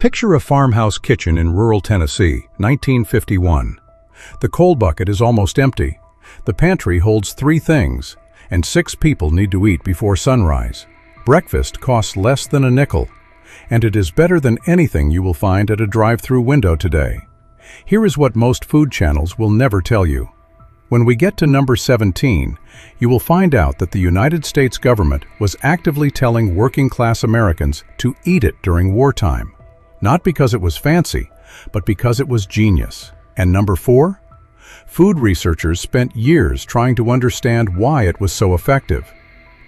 Picture a farmhouse kitchen in rural Tennessee, 1951. The coal bucket is almost empty. The pantry holds 3 things, and 6 people need to eat before sunrise. Breakfast costs less than a nickel, and it is better than anything you will find at a drive-through window today. Here is what most food channels will never tell you. When we get to number 17, you will find out that the United States government was actively telling working-class Americans to eat it during wartime. Not because it was fancy, but because it was genius. And number 4? Food researchers spent years trying to understand why it was so effective.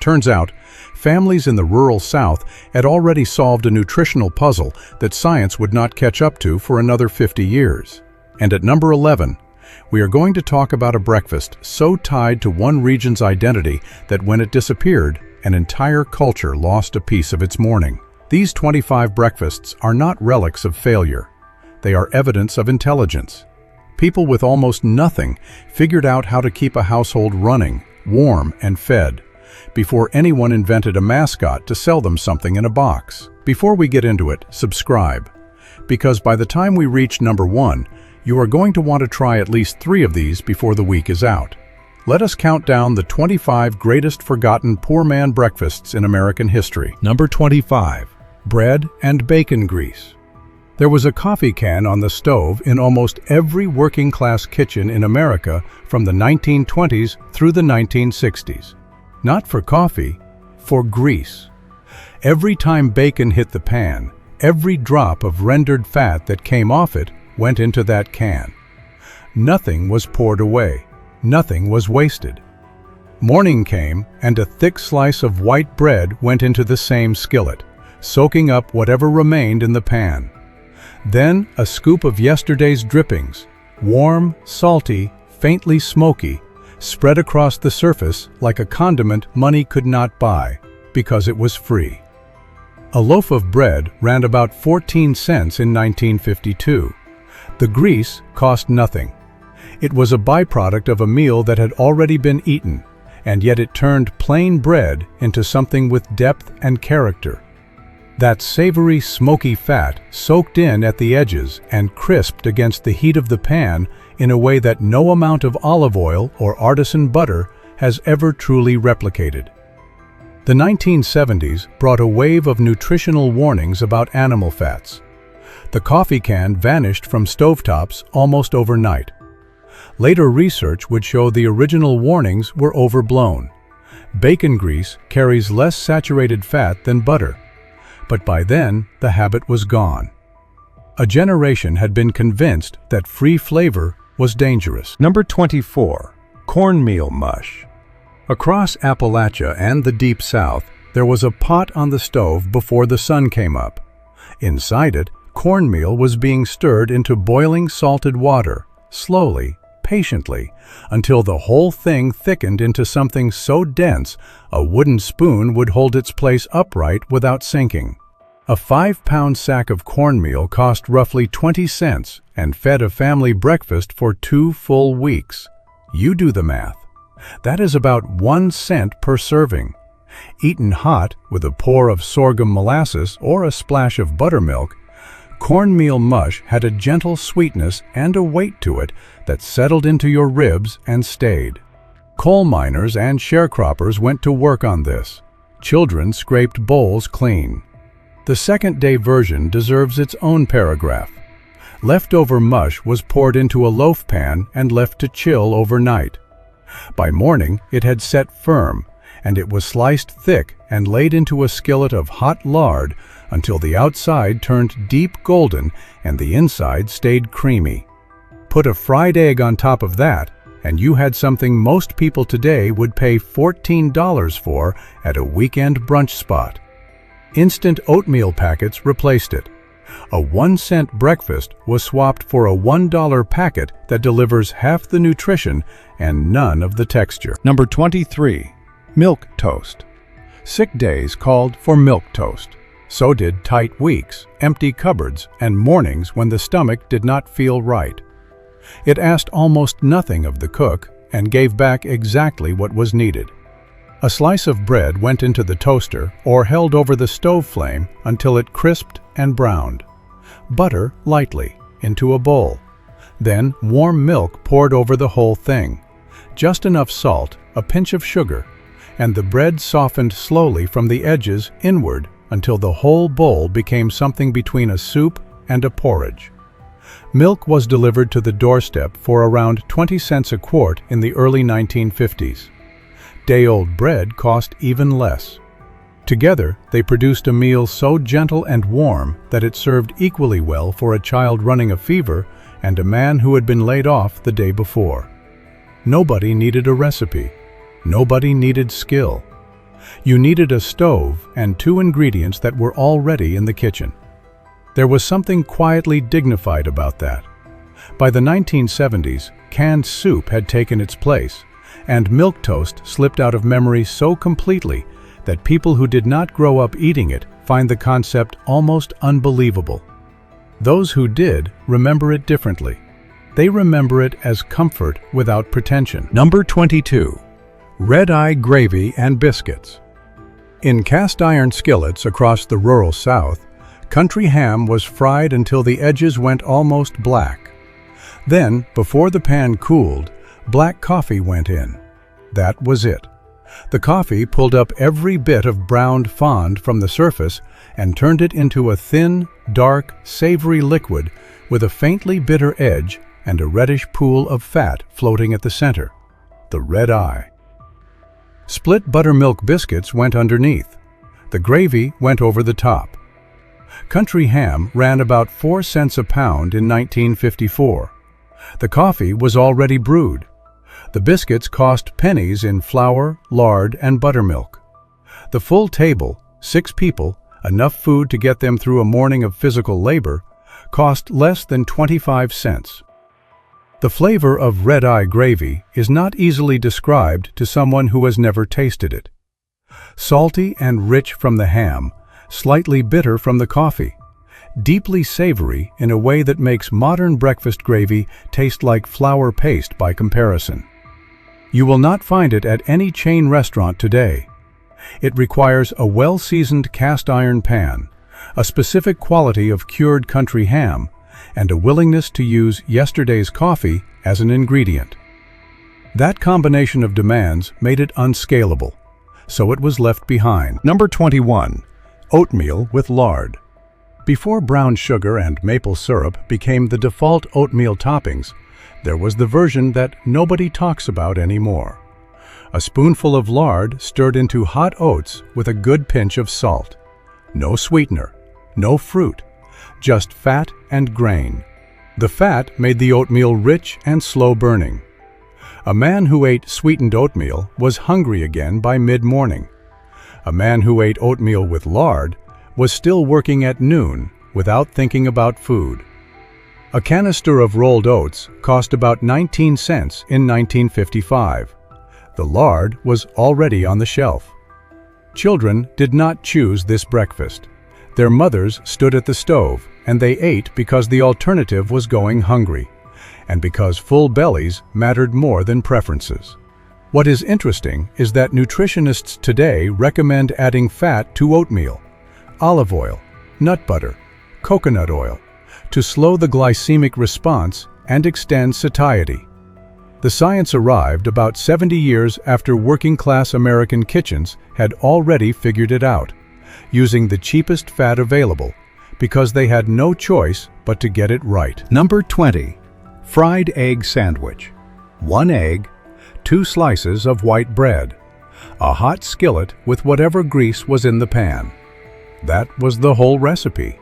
Turns out, families in the rural South had already solved a nutritional puzzle that science would not catch up to for another 50 years. And at number 11, we are going to talk about a breakfast so tied to one region's identity that when it disappeared, an entire culture lost a piece of its morning. These 25 breakfasts are not relics of failure. They are evidence of intelligence. People with almost nothing figured out how to keep a household running, warm, and fed, before anyone invented a mascot to sell them something in a box. Before we get into it, subscribe, because by the time we reach number 1, you are going to want to try at least 3 of these before the week is out. Let us count down the 25 greatest forgotten poor man breakfasts in American history. Number 25. Bread and bacon grease. There was a coffee can on the stove in almost every working-class kitchen in America from the 1920s through the 1960s. Not for coffee, for grease. Every time bacon hit the pan, every drop of rendered fat that came off it went into that can. Nothing was poured away. Nothing was wasted. Morning came, and a thick slice of white bread went into the same skillet, soaking up whatever remained in the pan. Then a scoop of yesterday's drippings, warm, salty, faintly smoky, spread across the surface like a condiment money could not buy, because it was free. A loaf of bread ran about 14 cents in 1952. The grease cost nothing. It was a byproduct of a meal that had already been eaten, and yet it turned plain bread into something with depth and character. That savory, smoky fat soaked in at the edges and crisped against the heat of the pan in a way that no amount of olive oil or artisan butter has ever truly replicated. The 1970s brought a wave of nutritional warnings about animal fats. The coffee can vanished from stovetops almost overnight. Later research would show the original warnings were overblown. Bacon grease carries less saturated fat than butter, but by then the habit was gone. A generation had been convinced that free flavor was dangerous. Number 24. Cornmeal mush. Across Appalachia and the Deep South, there was a pot on the stove before the sun came up. Inside it, cornmeal was being stirred into boiling salted water, slowly, patiently, until the whole thing thickened into something so dense a wooden spoon would hold its place upright without sinking. A 5-pound sack of cornmeal cost roughly 20 cents and fed a family breakfast for 2 full weeks. You do the math. That is about 1 cent per serving. Eaten hot with a pour of sorghum molasses or a splash of buttermilk, cornmeal mush had a gentle sweetness and a weight to it that settled into your ribs and stayed. Coal miners and sharecroppers went to work on this. Children scraped bowls clean. The second-day version deserves its own paragraph. Leftover mush was poured into a loaf pan and left to chill overnight. By morning, it had set firm, and it was sliced thick and laid into a skillet of hot lard until the outside turned deep golden and the inside stayed creamy. Put a fried egg on top of that, and you had something most people today would pay $14 for at a weekend brunch spot. Instant oatmeal packets replaced it. A 1-cent breakfast was swapped for a $1 packet that delivers half the nutrition and none of the texture. Number 23. Milk toast. Sick days called for milk toast. So did tight weeks, empty cupboards, and mornings when the stomach did not feel right. It asked almost nothing of the cook and gave back exactly what was needed. A slice of bread went into the toaster or held over the stove flame until it crisped and browned. Butter lightly into a bowl. Then warm milk poured over the whole thing. Just enough salt, a pinch of sugar, and the bread softened slowly from the edges inward until the whole bowl became something between a soup and a porridge. Milk was delivered to the doorstep for around 20 cents a quart in the early 1950s. Day-old bread cost even less. Together, they produced a meal so gentle and warm that it served equally well for a child running a fever and a man who had been laid off the day before. Nobody needed a recipe. Nobody needed skill. You needed a stove and 2 ingredients that were already in the kitchen. There was something quietly dignified about that. By the 1970s, canned soup had taken its place, and milquetoast slipped out of memory so completely that people who did not grow up eating it find the concept almost unbelievable. Those who did remember it differently. They remember it as comfort without pretension. Number 22. Red-eye gravy and biscuits. In cast-iron skillets across the rural South, country ham was fried until the edges went almost black. Then, before the pan cooled, black coffee went in. That was it. The coffee pulled up every bit of browned fond from the surface and turned it into a thin, dark, savory liquid with a faintly bitter edge and a reddish pool of fat floating at the center, the red eye. Split buttermilk biscuits went underneath. The gravy went over the top. Country ham ran about 4 cents a pound in 1954. The coffee was already brewed. The biscuits cost pennies in flour, lard, and buttermilk. The full table, 6 people, enough food to get them through a morning of physical labor, cost less than 25 cents. The flavor of red-eye gravy is not easily described to someone who has never tasted it. Salty and rich from the ham, slightly bitter from the coffee, deeply savory in a way that makes modern breakfast gravy taste like flour paste by comparison. You will not find it at any chain restaurant today. It requires a well-seasoned cast-iron pan, a specific quality of cured country ham, and a willingness to use yesterday's coffee as an ingredient. That combination of demands made it unscalable, so it was left behind. Number 21. Oatmeal with lard. Before brown sugar and maple syrup became the default oatmeal toppings, there was the version that nobody talks about anymore. A spoonful of lard stirred into hot oats with a good pinch of salt. No sweetener, no fruit, just fat and grain. The fat made the oatmeal rich and slow-burning. A man who ate sweetened oatmeal was hungry again by mid-morning. A man who ate oatmeal with lard was still working at noon without thinking about food. A canister of rolled oats cost about 19 cents in 1955. The lard was already on the shelf. Children did not choose this breakfast. Their mothers stood at the stove, and they ate because the alternative was going hungry, and because full bellies mattered more than preferences. What is interesting is that nutritionists today recommend adding fat to oatmeal, olive oil, nut butter, coconut oil, to slow the glycemic response and extend satiety. The science arrived about 70 years after working-class American kitchens had already figured it out, using the cheapest fat available, because they had no choice but to get it right. Number 20. Fried egg sandwich. 1 egg, 2 slices of white bread, a hot skillet with whatever grease was in the pan. That was the whole recipe.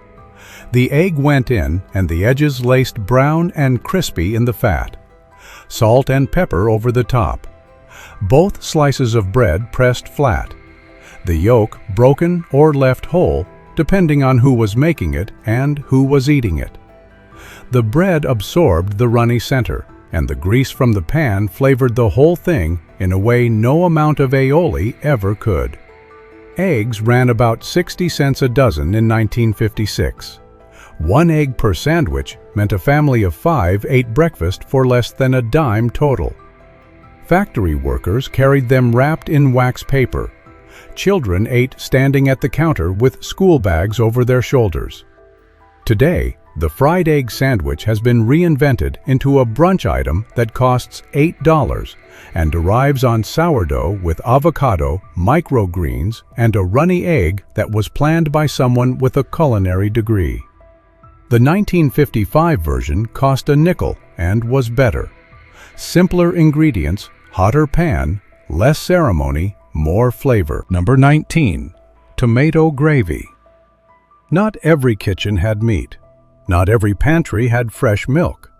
The egg went in and the edges laced brown and crispy in the fat. Salt and pepper over the top. Both slices of bread pressed flat. The yolk broken or left whole, depending on who was making it and who was eating it. The bread absorbed the runny center, and the grease from the pan flavored the whole thing in a way no amount of aioli ever could. Eggs ran about 60 cents a dozen in 1956. 1 egg per sandwich meant a family of 5 ate breakfast for less than a dime total. Factory workers carried them wrapped in wax paper. Children ate standing at the counter with school bags over their shoulders. Today, The fried egg sandwich has been reinvented into a brunch item that costs $8 and arrives on sourdough with avocado, microgreens, and a runny egg that was planned by someone with a culinary degree. The 1955 version cost a nickel and was better. Simpler ingredients, hotter pan, less ceremony, more flavor. Number 19. Tomato gravy. Not every kitchen had meat. Not every pantry had fresh milk.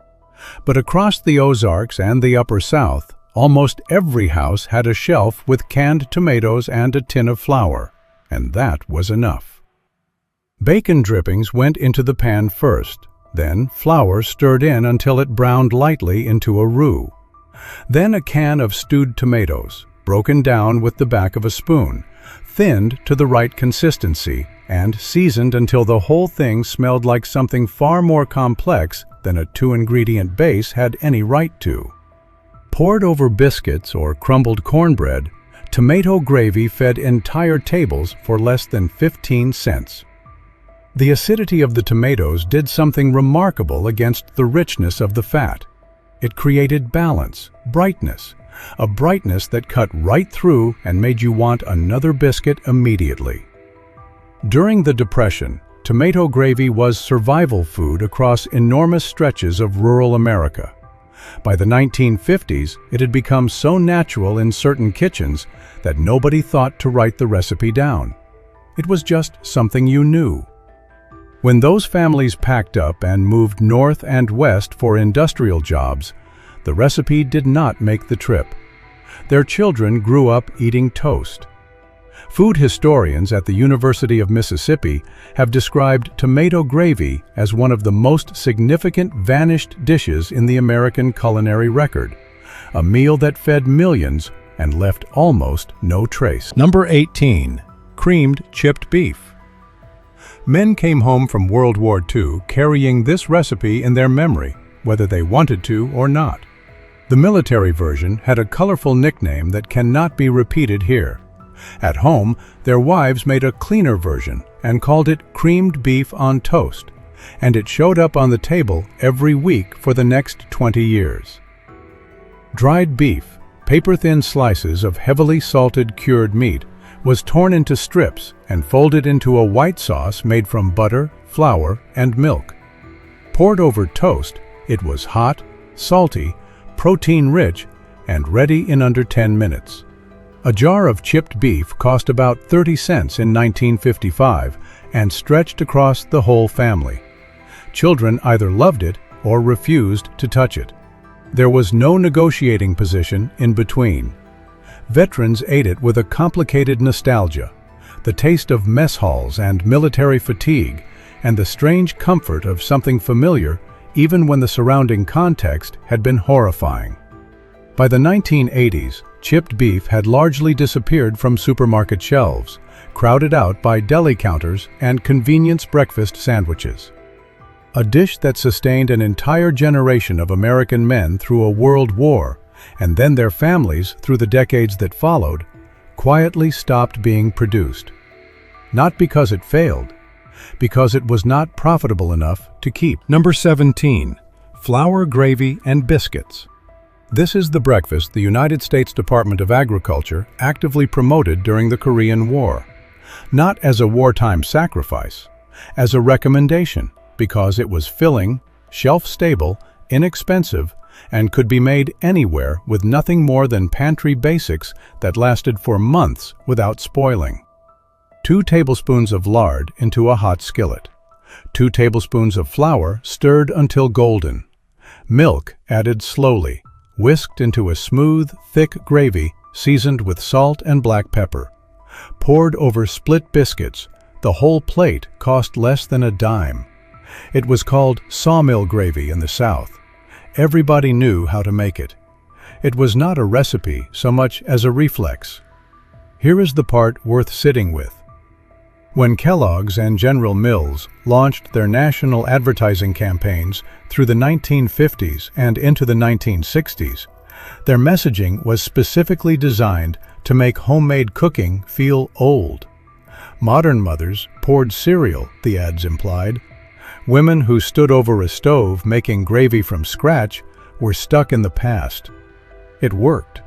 But across the Ozarks and the Upper South, almost every house had a shelf with canned tomatoes and a tin of flour, and that was enough. Bacon drippings went into the pan first, then flour stirred in until it browned lightly into a roux. Then a can of stewed tomatoes, broken down with the back of a spoon, thinned to the right consistency, and seasoned until the whole thing smelled like something far more complex than a two-ingredient base had any right to. Poured over biscuits or crumbled cornbread, tomato gravy fed entire tables for less than 15 cents. The acidity of the tomatoes did something remarkable against the richness of the fat. It created balance, brightness, a brightness that cut right through and made you want another biscuit immediately. During the Depression, tomato gravy was survival food across enormous stretches of rural America. By the 1950s, it had become so natural in certain kitchens that nobody thought to write the recipe down. It was just something you knew. When those families packed up and moved north and west for industrial jobs, the recipe did not make the trip. Their children grew up eating toast. Food historians at the University of Mississippi have described tomato gravy as one of the most significant vanished dishes in the American culinary record, a meal that fed millions and left almost no trace. Number 18. Creamed chipped beef. Men came home from World War II carrying this recipe in their memory, whether they wanted to or not. The military version had a colorful nickname that cannot be repeated here. At home, their wives made a cleaner version and called it creamed beef on toast, and it showed up on the table every week for the next 20 years. Dried beef, paper-thin slices of heavily salted cured meat, was torn into strips and folded into a white sauce made from butter, flour, and milk. Poured over toast, it was hot, salty, protein-rich, and ready in under 10 minutes. A jar of chipped beef cost about 30 cents in 1955 and stretched across the whole family. Children either loved it or refused to touch it. There was no negotiating position in between. Veterans ate it with a complicated nostalgia, the taste of mess halls and military fatigue, and the strange comfort of something familiar even when the surrounding context had been horrifying. By the 1980s, chipped beef had largely disappeared from supermarket shelves, crowded out by deli counters and convenience breakfast sandwiches. A dish that sustained an entire generation of American men through a world war, and then their families through the decades that followed, quietly stopped being produced. Not because it failed, because it was not profitable enough to keep. Number 17. Flour, gravy, and biscuits. This is the breakfast the United States Department of Agriculture actively promoted during the Korean War. Not as a wartime sacrifice, as a recommendation, because it was filling, shelf-stable, inexpensive, and could be made anywhere with nothing more than pantry basics that lasted for months without spoiling. 2 tablespoons of lard into a hot skillet. 2 tablespoons of flour stirred until golden. Milk added slowly, whisked into a smooth, thick gravy seasoned with salt and black pepper. Poured over split biscuits, the whole plate cost less than a dime. It was called sawmill gravy in the South. Everybody knew how to make it. It was not a recipe so much as a reflex. Here is the part worth sitting with. When Kellogg's and General Mills launched their national advertising campaigns through the 1950s and into the 1960s, their messaging was specifically designed to make homemade cooking feel old. Modern mothers poured cereal, the ads implied. Women who stood over a stove making gravy from scratch were stuck in the past. It worked.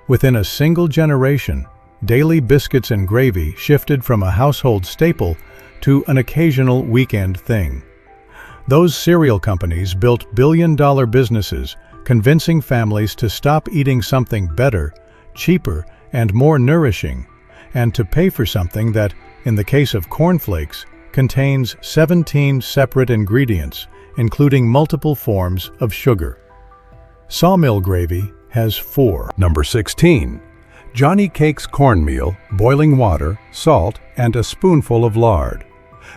Within a single generation, daily biscuits and gravy shifted from a household staple to an occasional weekend thing. Those cereal companies built billion-dollar businesses, convincing families to stop eating something better, cheaper, and more nourishing, and to pay for something that, in the case of cornflakes, contains 17 separate ingredients, including multiple forms of sugar. Sawmill gravy has 4. Number 16. Johnny Cakes cornmeal, boiling water, salt, and a spoonful of lard.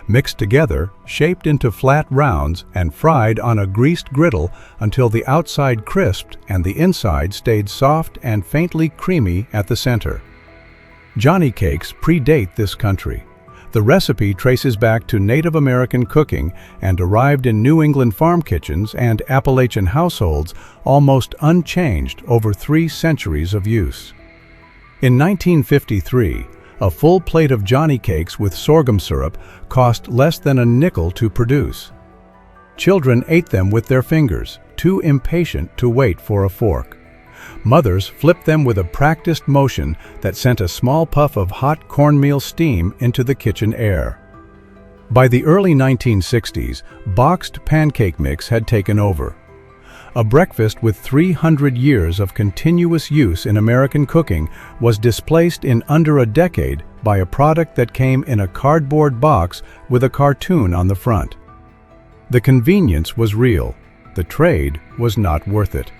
Mixed together, shaped into flat rounds, and fried on a greased griddle until the outside crisped and the inside stayed soft and faintly creamy at the center. Johnny Cakes predate this country. The recipe traces back to Native American cooking and arrived in New England farm kitchens and Appalachian households almost unchanged over 3 centuries of use. In 1953, a full plate of Johnny Cakes with sorghum syrup cost less than a nickel to produce. Children ate them with their fingers, too impatient to wait for a fork. Mothers flipped them with a practiced motion that sent a small puff of hot cornmeal steam into the kitchen air. By the early 1960s, boxed pancake mix had taken over. A breakfast with 300 years of continuous use in American cooking was displaced in under a decade by a product that came in a cardboard box with a cartoon on the front. The convenience was real. The trade was not worth it.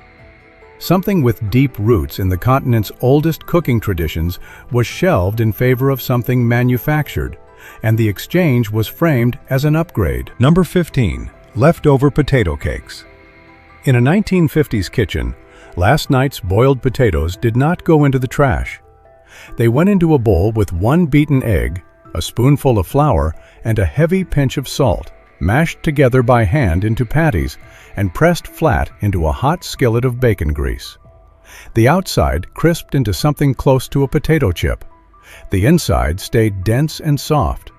Something with deep roots in the continent's oldest cooking traditions was shelved in favor of something manufactured, and the exchange was framed as an upgrade. Number 15. Leftover potato cakes. In a 1950s kitchen, last night's boiled potatoes did not go into the trash. They went into a bowl with 1 beaten egg, a spoonful of flour, and a heavy pinch of salt, mashed together by hand into patties and pressed flat into a hot skillet of bacon grease. The outside crisped into something close to a potato chip. The inside stayed dense and soft.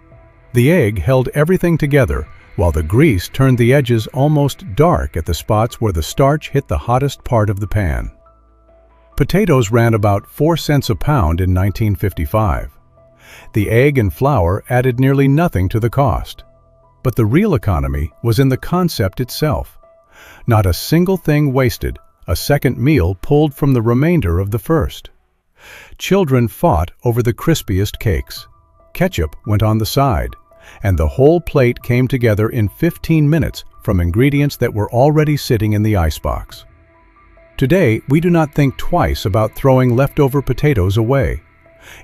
The egg held everything together, while the grease turned the edges almost dark at the spots where the starch hit the hottest part of the pan. Potatoes ran about 4 cents a pound in 1955. The egg and flour added nearly nothing to the cost. But the real economy was in the concept itself. Not a single thing wasted, a second meal pulled from the remainder of the first. Children fought over the crispiest cakes. Ketchup went on the side, and the whole plate came together in 15 minutes from ingredients that were already sitting in the icebox. Today, we do not think twice about throwing leftover potatoes away.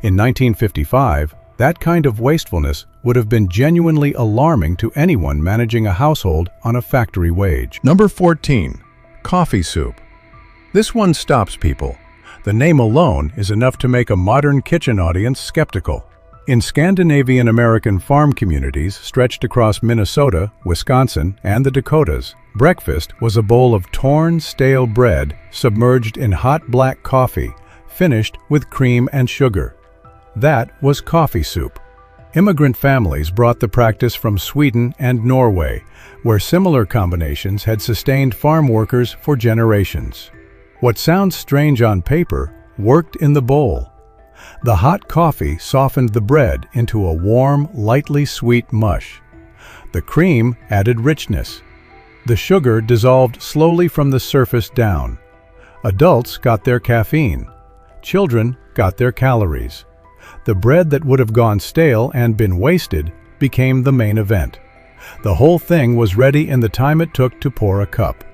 In 1955, that kind of wastefulness would have been genuinely alarming to anyone managing a household on a factory wage. Number 14. Coffee soup. This one stops people. The name alone is enough to make a modern kitchen audience skeptical. In Scandinavian American farm communities stretched across Minnesota, Wisconsin, and the Dakotas, breakfast was a bowl of torn, stale bread submerged in hot black coffee, finished with cream and sugar. That was coffee soup. Immigrant families brought the practice from Sweden and Norway, where similar combinations had sustained farm workers for generations. What sounds strange on paper worked in the bowl. The hot coffee softened the bread into a warm, lightly sweet mush. The cream added richness. The sugar dissolved slowly from the surface down. Adults got their caffeine. Children got their calories. The bread that would have gone stale and been wasted became the main event. The whole thing was ready in the time it took to pour a cup.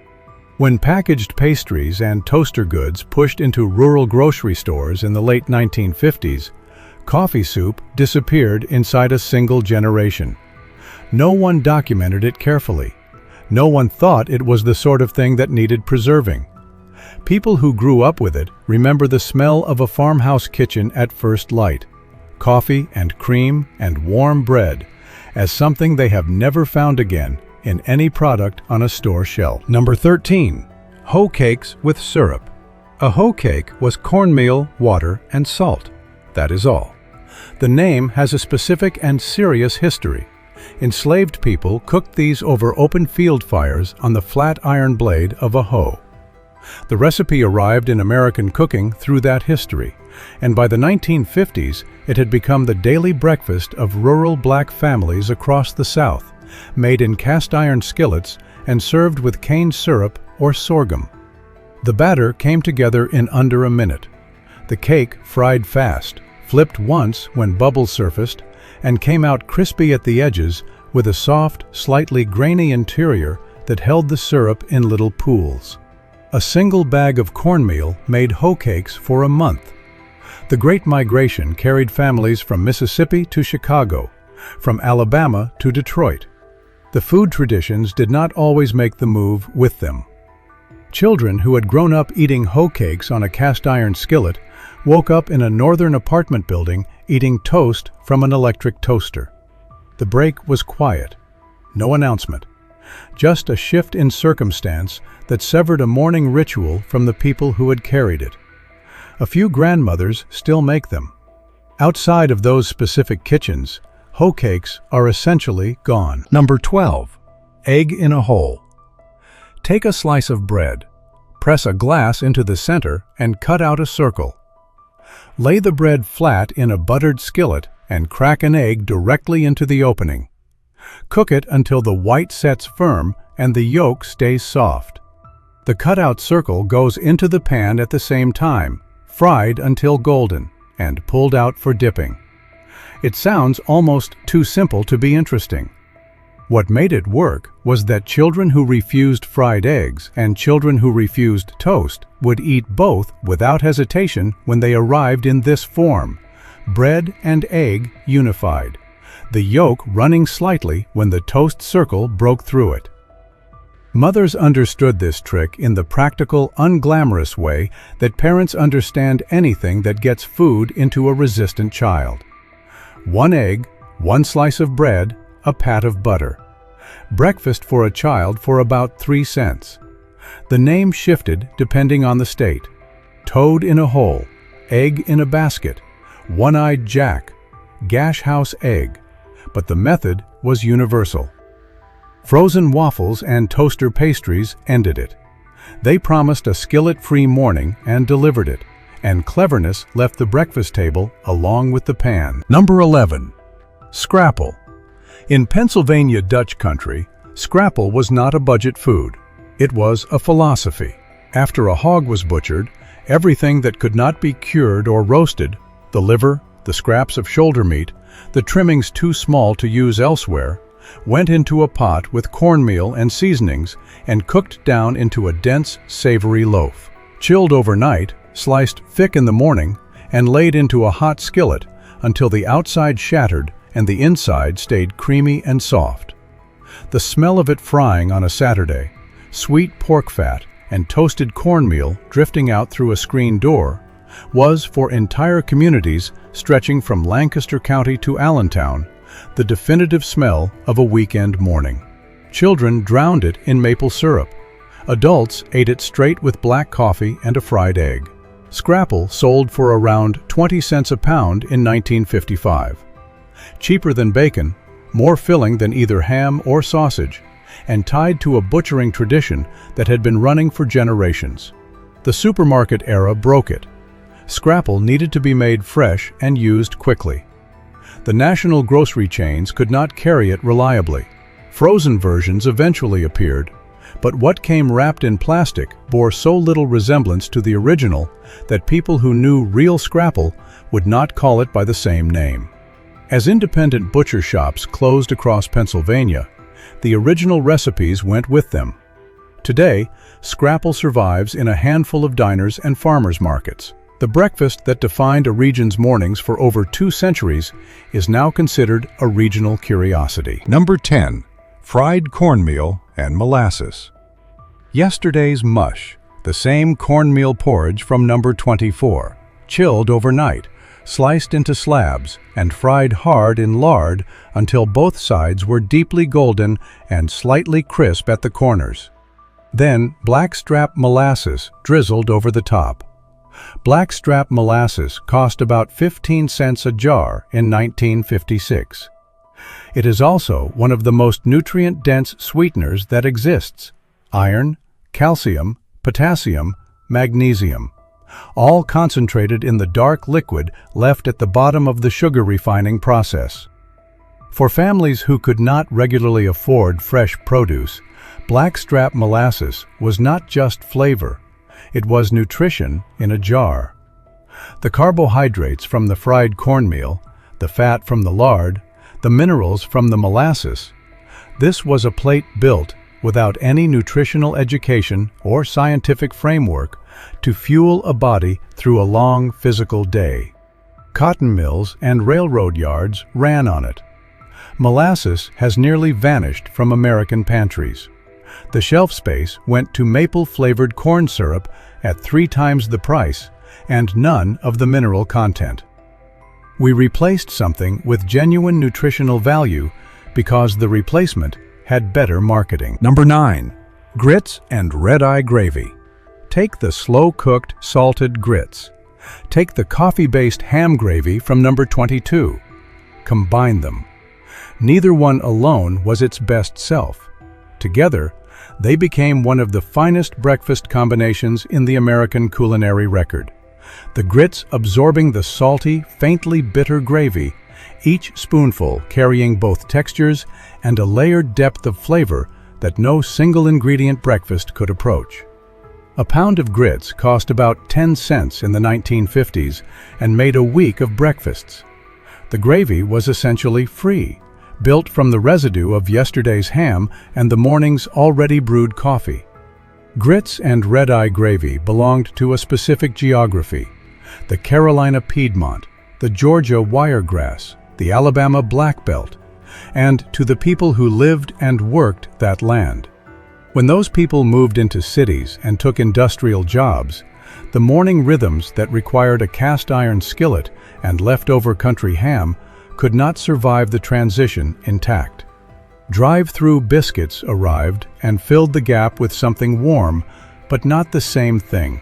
When packaged pastries and toaster goods pushed into rural grocery stores in the late 1950s, coffee soup disappeared inside a single generation. No one documented it carefully. No one thought it was the sort of thing that needed preserving. People who grew up with it remember the smell of a farmhouse kitchen at first light, coffee and cream and warm bread, as something they have never found again in any product on a store shelf. Number 13. Hoe cakes with syrup. A hoe cake was cornmeal, water, and salt. That is all. The name has a specific and serious history. Enslaved people cooked these over open field fires on the flat iron blade of a hoe. The recipe arrived in American cooking through that history, and by the 1950s it had become the daily breakfast of rural black families across the South, made in cast iron skillets and served with cane syrup or sorghum. The batter came together in under a minute. The cake fried fast, flipped once when bubbles surfaced, and came out crispy at the edges with a soft, slightly grainy interior that held the syrup in little pools. A single bag of cornmeal made hoe cakes for a month. The Great Migration carried families from Mississippi to Chicago, from Alabama to Detroit. The food traditions did not always make the move with them. Children who had grown up eating hoe cakes on a cast iron skillet woke up in a northern apartment building eating toast from an electric toaster. The break was quiet. No announcement. Just a shift in circumstance that severed a morning ritual from the people who had carried it. A few grandmothers still make them. Outside of those specific kitchens, hoe cakes are essentially gone. Number 12. Egg in a hole. Take a slice of bread, press a glass into the center and cut out a circle. Lay the bread flat in a buttered skillet and crack an egg directly into the opening. Cook it until the white sets firm and the yolk stays soft. The cut-out circle goes into the pan at the same time, fried until golden, and pulled out for dipping. It sounds almost too simple to be interesting. What made it work was that children who refused fried eggs and children who refused toast would eat both without hesitation when they arrived in this form, bread and egg unified, the yolk running slightly when the toast circle broke through it. Mothers understood this trick in the practical, unglamorous way that parents understand anything that gets food into a resistant child. 1 egg, 1 slice of bread, a pat of butter. Breakfast for a child for about 3 cents. The name shifted depending on the state. Toad in a hole, egg in a basket, one-eyed Jack, gash house egg, but the method was universal. Frozen waffles and toaster pastries ended it. They promised a skillet-free morning and delivered it, and cleverness left the breakfast table along with the pan. Number 11. Scrapple. In Pennsylvania Dutch country, scrapple was not a budget food. It was a philosophy. After a hog was butchered, everything that could not be cured or roasted, the liver, the scraps of shoulder meat, the trimmings too small to use elsewhere, went into a pot with cornmeal and seasonings and cooked down into a dense, savory loaf. Chilled overnight, sliced thick in the morning, and laid into a hot skillet until the outside shattered and the inside stayed creamy and soft. The smell of it frying on a Saturday, sweet pork fat and toasted cornmeal drifting out through a screen door, was, for entire communities stretching from Lancaster County to Allentown, the definitive smell of a weekend morning. Children drowned it in maple syrup. Adults ate it straight with black coffee and a fried egg. Scrapple sold for around 20 cents a pound in 1955. Cheaper than bacon, more filling than either ham or sausage, and tied to a butchering tradition that had been running for generations. The supermarket era broke it. Scrapple needed to be made fresh and used quickly. The national grocery chains could not carry it reliably. Frozen versions eventually appeared, but what came wrapped in plastic bore so little resemblance to the original that people who knew real scrapple would not call it by the same name. As independent butcher shops closed across Pennsylvania, the original recipes went with them. Today, scrapple survives in a handful of diners and farmers markets. The breakfast that defined a region's mornings for over 2 centuries is now considered a regional curiosity. Number 10. Fried cornmeal and molasses. Yesterday's mush, the same cornmeal porridge from number 24, chilled overnight, sliced into slabs, and fried hard in lard until both sides were deeply golden and slightly crisp at the corners. Then blackstrap molasses drizzled over the top. Blackstrap molasses cost about 15 cents a jar in 1956. It is also one of the most nutrient-dense sweeteners that exists: iron, calcium, potassium, magnesium, all concentrated in the dark liquid left at the bottom of the sugar refining process. For families who could not regularly afford fresh produce, blackstrap molasses was not just flavor, it was nutrition in a jar. The carbohydrates from the fried cornmeal, the fat from the lard, the minerals from the molasses. This was a plate built without any nutritional education or scientific framework to fuel a body through a long physical day. Cotton mills and railroad yards ran on it. Molasses has nearly vanished from American pantries. The shelf space went to maple-flavored corn syrup at 3 times the price and none of the mineral content. We replaced something with genuine nutritional value because the replacement had better marketing. Number 9. Grits and red-eye gravy. Take the slow-cooked salted grits. Take the coffee-based ham gravy from number 22. Combine them. Neither one alone was its best self. Together, they became one of the finest breakfast combinations in the American culinary record. The grits absorbing the salty, faintly bitter gravy, each spoonful carrying both textures and a layered depth of flavor that no single ingredient breakfast could approach. A pound of grits cost about 10 cents in the 1950s and made a week of breakfasts. The gravy was essentially free, built from the residue of yesterday's ham and the morning's already brewed coffee. Grits and red-eye gravy belonged to a specific geography: the Carolina Piedmont, the Georgia Wiregrass, the Alabama Black Belt, and to the people who lived and worked that land. When those people moved into cities and took industrial jobs, the morning rhythms that required a cast-iron skillet and leftover country ham could not survive the transition intact. Drive-through biscuits arrived and filled the gap with something warm, but not the same thing.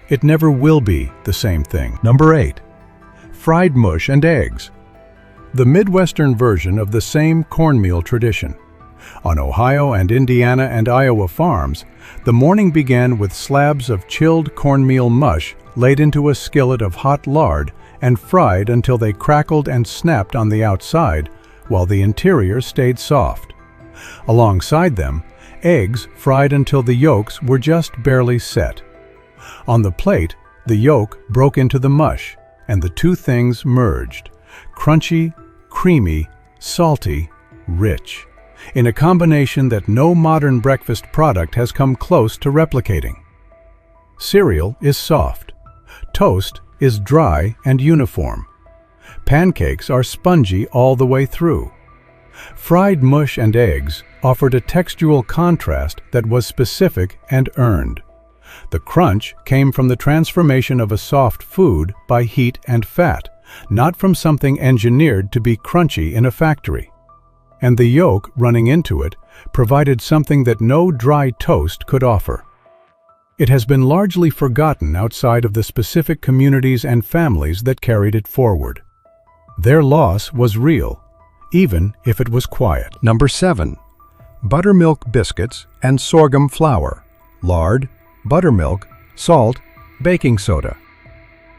It never will be the same thing. Number 8. Fried mush and eggs. The Midwestern version of the same cornmeal tradition. On Ohio and Indiana and Iowa farms, the morning began with slabs of chilled cornmeal mush laid into a skillet of hot lard and fried until they crackled and snapped on the outside, while the interior stayed soft. Alongside them, eggs fried until the yolks were just barely set. On the plate, the yolk broke into the mush, and the two things merged: crunchy, creamy, salty, rich, in a combination that no modern breakfast product has come close to replicating. Cereal is soft. Toast is dry and uniform. Pancakes are spongy all the way through. Fried mush and eggs offered a textural contrast that was specific and earned. The crunch came from the transformation of a soft food by heat and fat, not from something engineered to be crunchy in a factory. And the yolk running into it provided something that no dry toast could offer. It has been largely forgotten outside of the specific communities and families that carried it forward. Their loss was real, even if it was quiet. Number 7. Buttermilk biscuits and sorghum flour, lard, buttermilk, salt, baking soda.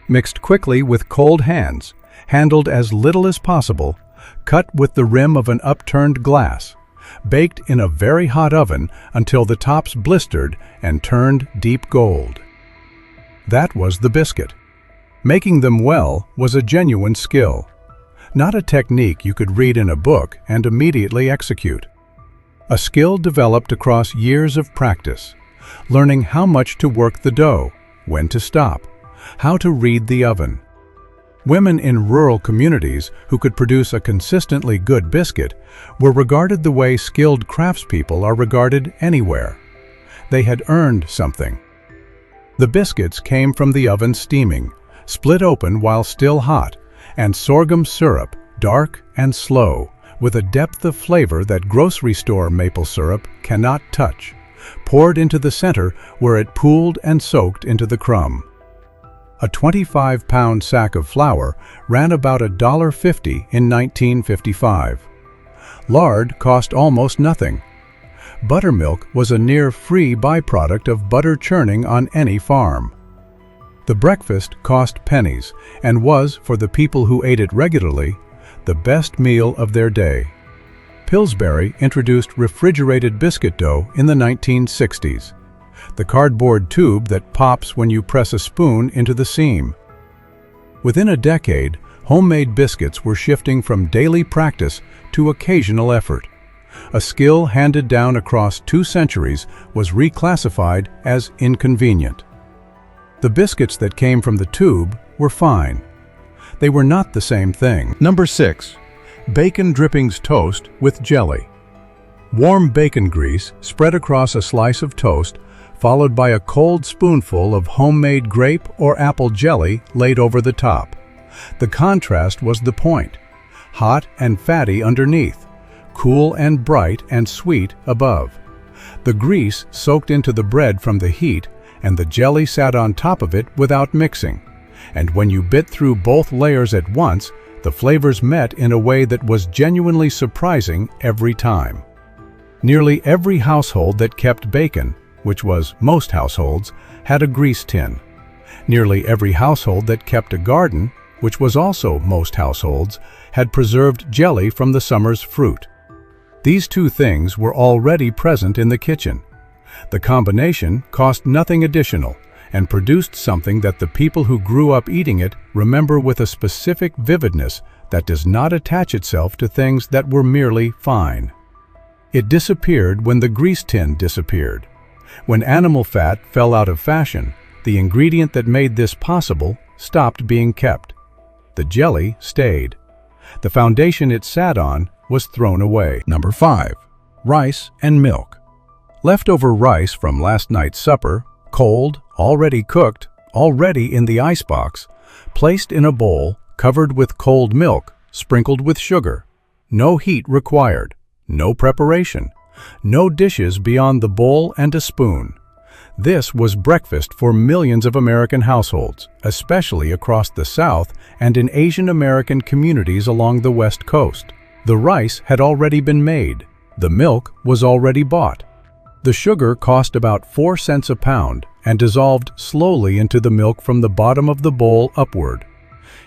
Mixed quickly with cold hands, handled as little as possible, cut with the rim of an upturned glass, baked in a very hot oven until the tops blistered and turned deep gold. That was the biscuit. Making them well was a genuine skill, not a technique you could read in a book and immediately execute. A skill developed across years of practice, learning how much to work the dough, when to stop, how to read the oven. Women in rural communities who could produce a consistently good biscuit were regarded the way skilled craftspeople are regarded anywhere. They had earned something. The biscuits came from the oven steaming, split open while still hot, and sorghum syrup, dark and slow, with a depth of flavor that grocery store maple syrup cannot touch, poured into the center where it pooled and soaked into the crumb. A 25-pound sack of flour ran about $1.50 in 1955. Lard cost almost nothing. Buttermilk was a near-free byproduct of butter churning on any farm. The breakfast cost pennies and was, for the people who ate it regularly, the best meal of their day. Pillsbury introduced refrigerated biscuit dough in the 1960s, the cardboard tube that pops when you press a spoon into the seam. Within a decade, homemade biscuits were shifting from daily practice to occasional effort. A skill handed down across 2 centuries was reclassified as inconvenient. The biscuits that came from the tube were fine. They were not the same thing. Number 6. Bacon drippings toast with jelly. Warm bacon grease spread across a slice of toast, followed by a cold spoonful of homemade grape or apple jelly laid over the top. The contrast was the point. Hot and fatty underneath, cool and bright and sweet above. The grease soaked into the bread from the heat, and the jelly sat on top of it without mixing. And when you bit through both layers at once, the flavors met in a way that was genuinely surprising every time. Nearly every household that kept bacon, which was most households, had a grease tin. Nearly every household that kept a garden, which was also most households, had preserved jelly from the summer's fruit. These 2 things were already present in the kitchen. The combination cost nothing additional and produced something that the people who grew up eating it remember with a specific vividness that does not attach itself to things that were merely fine. It disappeared when the grease tin disappeared. When animal fat fell out of fashion, the ingredient that made this possible stopped being kept. The jelly stayed. The foundation it sat on was thrown away. Number 5. Rice and milk. Leftover rice from last night's supper, cold, already cooked, already in the icebox, placed in a bowl, covered with cold milk, sprinkled with sugar. No heat required, no preparation, no dishes beyond the bowl and a spoon. This was breakfast for millions of American households, especially across the South and in Asian American communities along the West Coast. The rice had already been made. The milk was already bought. The sugar cost about 4 cents a pound and dissolved slowly into the milk from the bottom of the bowl upward.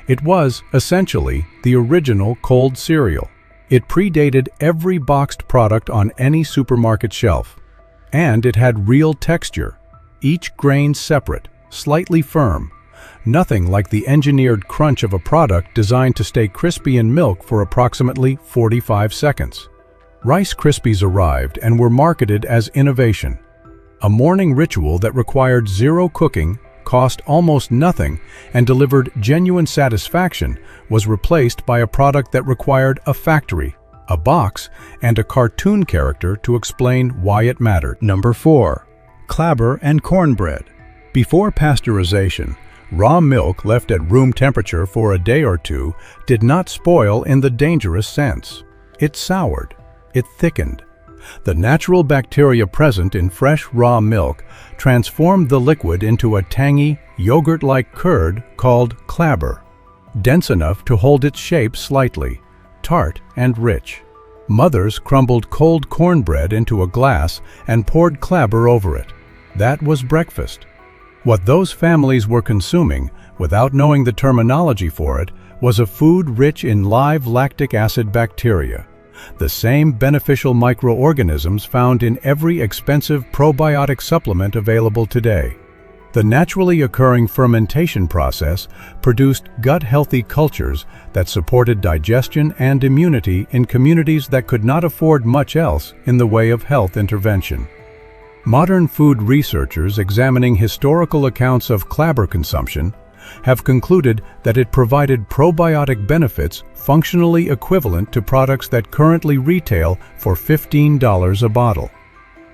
It was, essentially, the original cold cereal. It predated every boxed product on any supermarket shelf. And it had real texture, each grain separate, slightly firm. Nothing like the engineered crunch of a product designed to stay crispy in milk for approximately 45 seconds. Rice Krispies arrived and were marketed as innovation. A morning ritual that required 0 cooking, cost almost nothing, and delivered genuine satisfaction was replaced by a product that required a factory, a box, and a cartoon character to explain why it mattered. Number 4. Clabber and cornbread. Before pasteurization, raw milk left at room temperature for a day or 2 did not spoil in the dangerous sense. It soured. It thickened. The natural bacteria present in fresh raw milk transformed the liquid into a tangy, yogurt-like curd called clabber, dense enough to hold its shape slightly, tart and rich. Mothers crumbled cold cornbread into a glass and poured clabber over it. That was breakfast. What those families were consuming, without knowing the terminology for it, was a food rich in live lactic acid bacteria, the same beneficial microorganisms found in every expensive probiotic supplement available today. The naturally occurring fermentation process produced gut-healthy cultures that supported digestion and immunity in communities that could not afford much else in the way of health intervention. Modern food researchers examining historical accounts of clabber consumption have concluded that it provided probiotic benefits functionally equivalent to products that currently retail for $15 a bottle.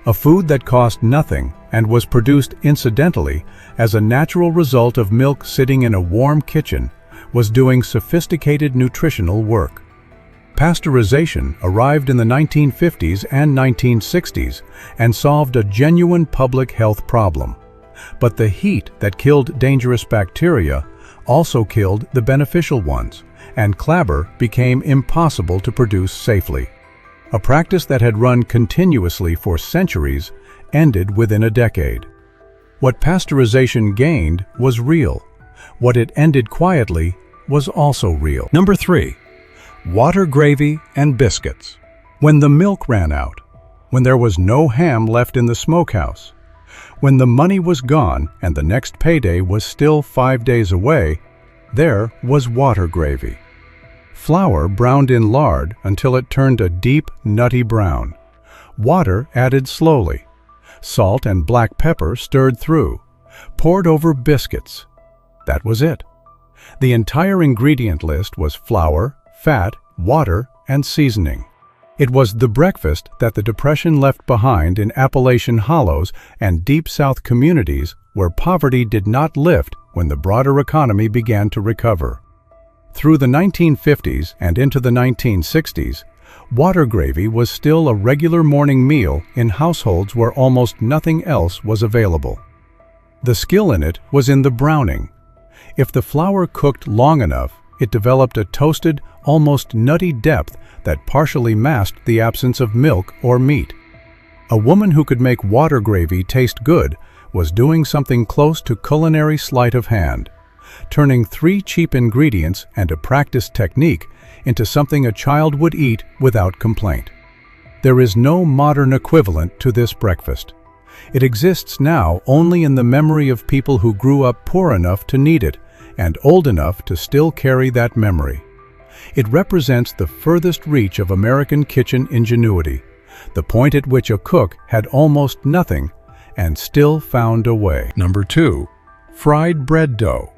A food that cost nothing and was produced incidentally as a natural result of milk sitting in a warm kitchen was doing sophisticated nutritional work. Pasteurization arrived in the 1950s and 1960s and solved a genuine public health problem. But the heat that killed dangerous bacteria also killed the beneficial ones, and clabber became impossible to produce safely. A practice that had run continuously for centuries ended within a decade. What pasteurization gained was real. What it ended quietly was also real. Number 3. Water gravy and biscuits. When the milk ran out, when there was no ham left in the smokehouse, when the money was gone and the next payday was still 5 days away, there was water gravy. Flour browned in lard until it turned a deep, nutty brown. Water added slowly. Salt and black pepper stirred through. Poured over biscuits. That was it. The entire ingredient list was flour, fat, water, and seasoning. It was the breakfast that the Depression left behind in Appalachian hollows and Deep South communities where poverty did not lift when the broader economy began to recover. Through the 1950s and into the 1960s, water gravy was still a regular morning meal in households where almost nothing else was available. The skill in it was in the browning. If the flour cooked long enough, it developed a toasted, almost nutty depth that partially masked the absence of milk or meat. A woman who could make water gravy taste good was doing something close to culinary sleight of hand, turning 3 cheap ingredients and a practiced technique into something a child would eat without complaint. There is no modern equivalent to this breakfast. It exists now only in the memory of people who grew up poor enough to need it and old enough to still carry that memory. It represents the furthest reach of American kitchen ingenuity, the point at which a cook had almost nothing and still found a way. Number 2. Fried bread dough.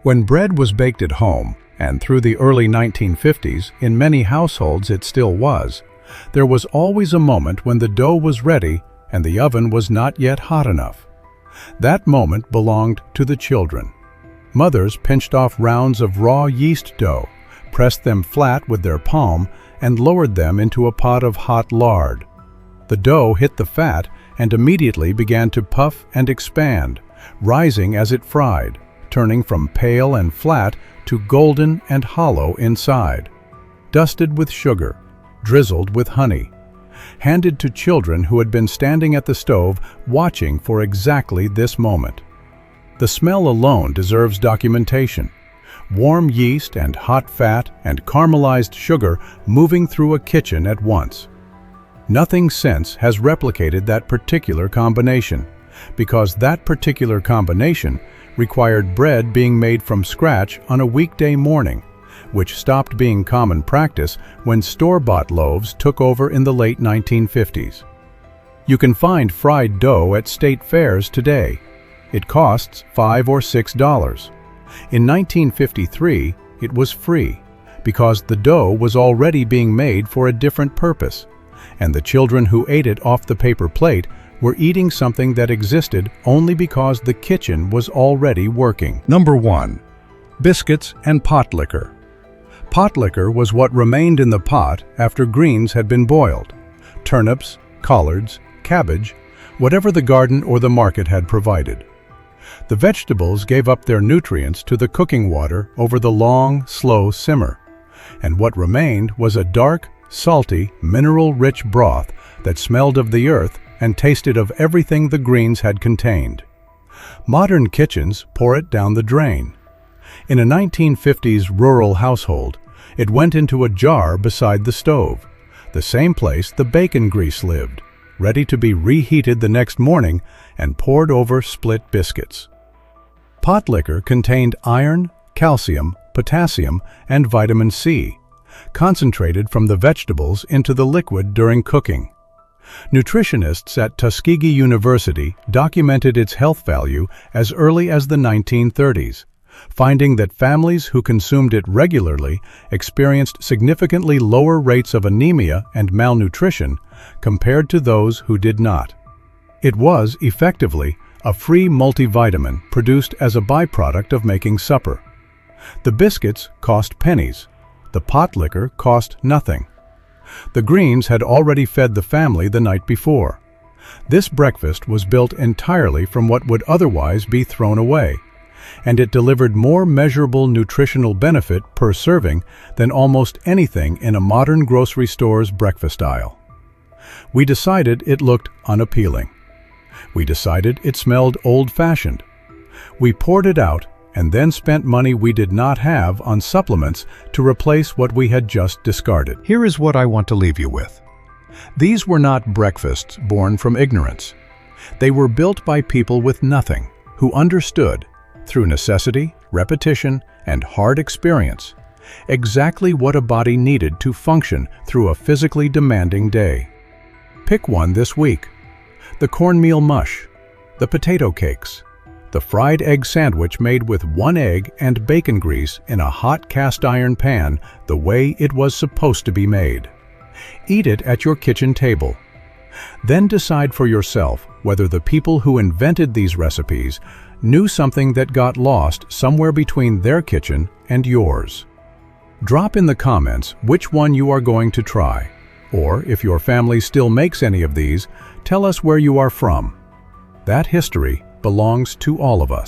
When bread was baked at home, and through the early 1950s, in many households it still was, there was always a moment when the dough was ready and the oven was not yet hot enough. That moment belonged to the children. Mothers pinched off rounds of raw yeast dough, pressed them flat with their palm, and lowered them into a pot of hot lard. The dough hit the fat and immediately began to puff and expand, rising as it fried, turning from pale and flat to golden and hollow inside. Dusted with sugar, drizzled with honey, handed to children who had been standing at the stove watching for exactly this moment. The smell alone deserves documentation. Warm yeast and hot fat and caramelized sugar moving through a kitchen at once. Nothing since has replicated that particular combination, because that particular combination required bread being made from scratch on a weekday morning, which stopped being common practice when store-bought loaves took over in the late 1950s. You can find fried dough at state fairs today. It costs $5 or $6. In 1953, it was free, because the dough was already being made for a different purpose, and the children who ate it off the paper plate were eating something that existed only because the kitchen was already working. Number 1. Biscuits and pot liquor. Pot liquor was what remained in the pot after greens had been boiled. Turnips, collards, cabbage, whatever the garden or the market had provided. The vegetables gave up their nutrients to the cooking water over the long, slow simmer, and what remained was a dark, salty, mineral-rich broth that smelled of the earth and tasted of everything the greens had contained. Modern kitchens pour it down the drain. In a 1950s rural household, it went into a jar beside the stove, the same place the bacon grease lived, ready to be reheated the next morning and poured over split biscuits. Pot liquor contained iron, calcium, potassium, and vitamin C, concentrated from the vegetables into the liquid during cooking. Nutritionists at Tuskegee University documented its health value as early as the 1930s, finding that families who consumed it regularly experienced significantly lower rates of anemia and malnutrition compared to those who did not. It was, effectively, a free multivitamin produced as a byproduct of making supper. The biscuits cost pennies. The pot liquor cost nothing. The greens had already fed the family the night before. This breakfast was built entirely from what would otherwise be thrown away, and it delivered more measurable nutritional benefit per serving than almost anything in a modern grocery store's breakfast aisle. We decided it looked unappealing. We decided it smelled old-fashioned. We poured it out and then spent money we did not have on supplements to replace what we had just discarded. Here is what I want to leave you with. These were not breakfasts born from ignorance. They were built by people with nothing, who understood, through necessity, repetition, and hard experience, exactly what a body needed to function through a physically demanding day. Pick one this week: the cornmeal mush, the potato cakes, the fried egg sandwich made with 1 egg and bacon grease in a hot cast iron pan the way it was supposed to be made. Eat it at your kitchen table. Then decide for yourself whether the people who invented these recipes knew something that got lost somewhere between their kitchen and yours. Drop in the comments which one you are going to try, or if your family still makes any of these, tell us where you are from. That history belongs to all of us.